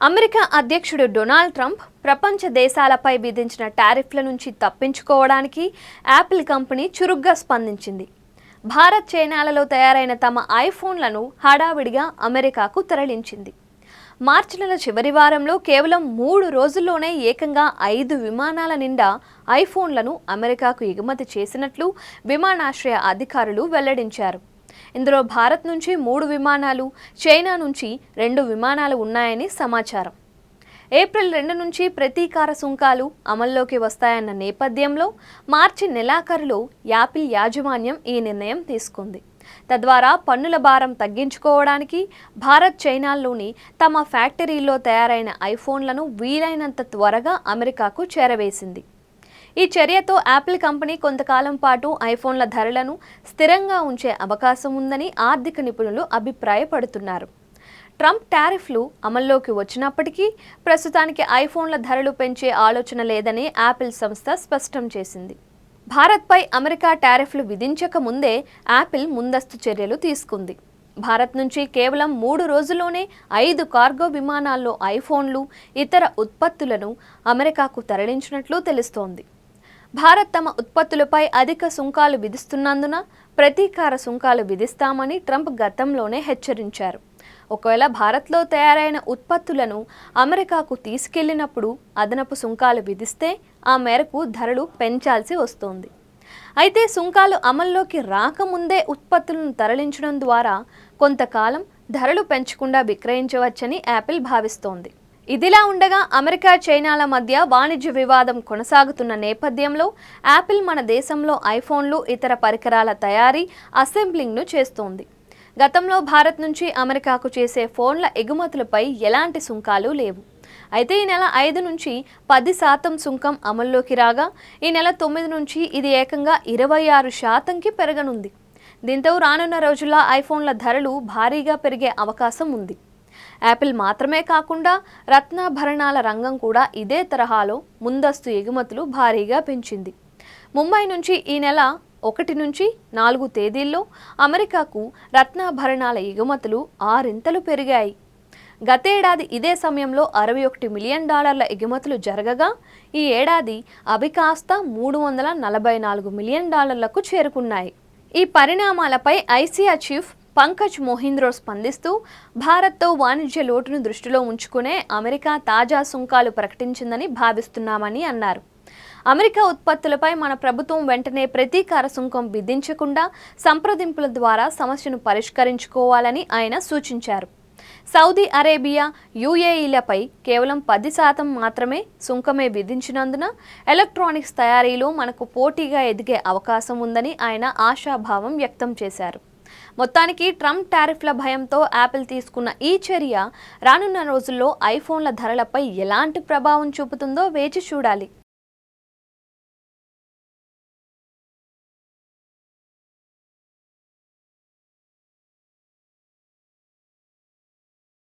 America అధ్యక్షుడు Donald Trump ప్రపంచ దేశాలపై విధించిన టారిఫ్ల నుంచి తప్పించుకోవడానికి యాపిల్ కంపెనీ చురుగ్గా స్పందించింది. భారత్, చైనాలలో తయారైన తమ ఐఫోన్లను హడావిడిగా అమెరికాకు తరలించింది. మార్చి నెల చివరి వారంలో కేవలం 3 రోజుల్లోనే ఏకంగా 5 విమానాల నిండా ఐఫోన్లను అమెరికాకు ఎగుమతి చేసినట్లు విమానాశ్రయ అధికారులు వెల్లడించారు. ఇందులో భారత్ నుంచి 3 విమానాలు, చైనా నుంచి 2 విమానాలు ఉన్నాయని సమాచారం. ఏప్రిల్ 2 నుంచి ప్రతీకార సుంకాలు అమల్లోకి వస్తాయన్న నేపథ్యంలో మార్చి నెలాఖరులో యాపిల్ యాజమాన్యం ఈ నిర్ణయం తీసుకుంది. తద్వారా పన్నుల భారం తగ్గించుకోవడానికి భారత్, చైనాల్లోని తమ ఫ్యాక్టరీల్లో తయారైన ఐఫోన్లను వీలైనంత త్వరగా అమెరికాకు చేరవేసింది. ఈ చర్యతో యాపిల్ కంపెనీ కొంతకాలం పాటు ఐఫోన్ల ధరలను స్థిరంగా ఉంచే అవకాశం ఉందని ఆర్థిక నిపుణులు అభిప్రాయపడుతున్నారు. ట్రంప్ టారిఫ్లు అమల్లోకి వచ్చినప్పటికీ ప్రస్తుతానికి ఐఫోన్ల ధరలు పెంచే ఆలోచన లేదని యాపిల్ సంస్థ స్పష్టం చేసింది. భారత్పై అమెరికా టారిఫ్లు విధించక ముందే యాపిల్ ముందస్తు చర్యలు తీసుకుంది. భారత్ నుంచి కేవలం 3 రోజుల్లోనే 5 కార్గో విమానాల్లో ఐఫోన్లు, ఇతర ఉత్పత్తులను అమెరికాకు తరలించినట్లు తెలుస్తోంది. భారత్ తమ ఉత్పత్తులపై అధిక సుంకాలు విధిస్తున్నందున ప్రతీకార సుంకాలు విధిస్తామని ట్రంప్ గతంలోనే హెచ్చరించారు. ఒకవేళ భారత్లో తయారైన ఉత్పత్తులను అమెరికాకు తీసుకెళ్లినప్పుడు అదనపు సుంకాలు విధిస్తే ఆ మేరకు ధరలు పెంచాల్సి వస్తోంది. అయితే సుంకాలు అమల్లోకి రాకముందే ఉత్పత్తులను తరలించడం ద్వారా కొంతకాలం ధరలు పెంచకుండా విక్రయించవచ్చని యాపిల్ భావిస్తోంది. ఇదిలా ఉండగా అమెరికా, చైనాల మధ్య వాణిజ్య వివాదం కొనసాగుతున్న నేపథ్యంలో యాపిల్ మన దేశంలో ఐఫోన్లు, ఇతర పరికరాల తయారీ, అసెంబ్లింగ్ను చేస్తోంది. గతంలో భారత్ నుంచి అమెరికాకు చేసే ఫోన్ల ఎగుమతులపై ఎలాంటి సుంకాలు లేవు. అయితే ఈ నెల 5 నుంచి 10% సుంకం అమల్లోకి రాగా ఈ నెల 9 నుంచి ఇది ఏకంగా 26%కి పెరగనుంది. దీంతో రానున్న రోజుల్లో ఐఫోన్ల ధరలు భారీగా పెరిగే అవకాశం ఉంది. యాపిల్ మాత్రమే కాకుండా రత్నాభరణాల రంగం కూడా ఇదే తరహాలో ముందస్తు ఎగుమతులు భారీగా పెంచింది. ముంబై నుంచి ఈ నెల 1 నుంచి 4 తేదీల్లో అమెరికాకు రత్నాభరణాల ఎగుమతులు 6 పెరిగాయి. గతేడాది ఇదే సమయంలో $61 మిలియన్ ఎగుమతులు జరగగా ఈ ఏడాది అవి కాస్త $344 మిలియన్ చేరుకున్నాయి. ఈ పరిణామాలపై ఐసియా చీఫ్ పంకజ్ మోహింద్రో స్పందిస్తూ భారత్తో వాణిజ్య లోటును దృష్టిలో ఉంచుకునే అమెరికా తాజా సుంకాలు ప్రకటించిందని భావిస్తున్నామని అన్నారు. అమెరికా ఉత్పత్తులపై మన ప్రభుత్వం వెంటనే ప్రతీకార సుంకం విధించకుండా సంప్రదింపుల ద్వారా సమస్యను పరిష్కరించుకోవాలని ఆయన సూచించారు. సౌదీ అరేబియా, యుఏఈలపై కేవలం 10% మాత్రమే సుంకమే విధించినందున ఎలక్ట్రానిక్స్ తయారీలో మనకు పోటీగా ఎదిగే అవకాశం ఉందని ఆయన ఆశాభావం వ్యక్తం చేశారు. మొత్తానికి ట్రంప్ టారిఫ్ల భయంతో యాపిల్ తీసుకున్న ఈ చర్య రానున్న రోజుల్లో ఐఫోన్ల ధరలపై ఎలాంటి ప్రభావం చూపుతుందో వేచి చూడాలి.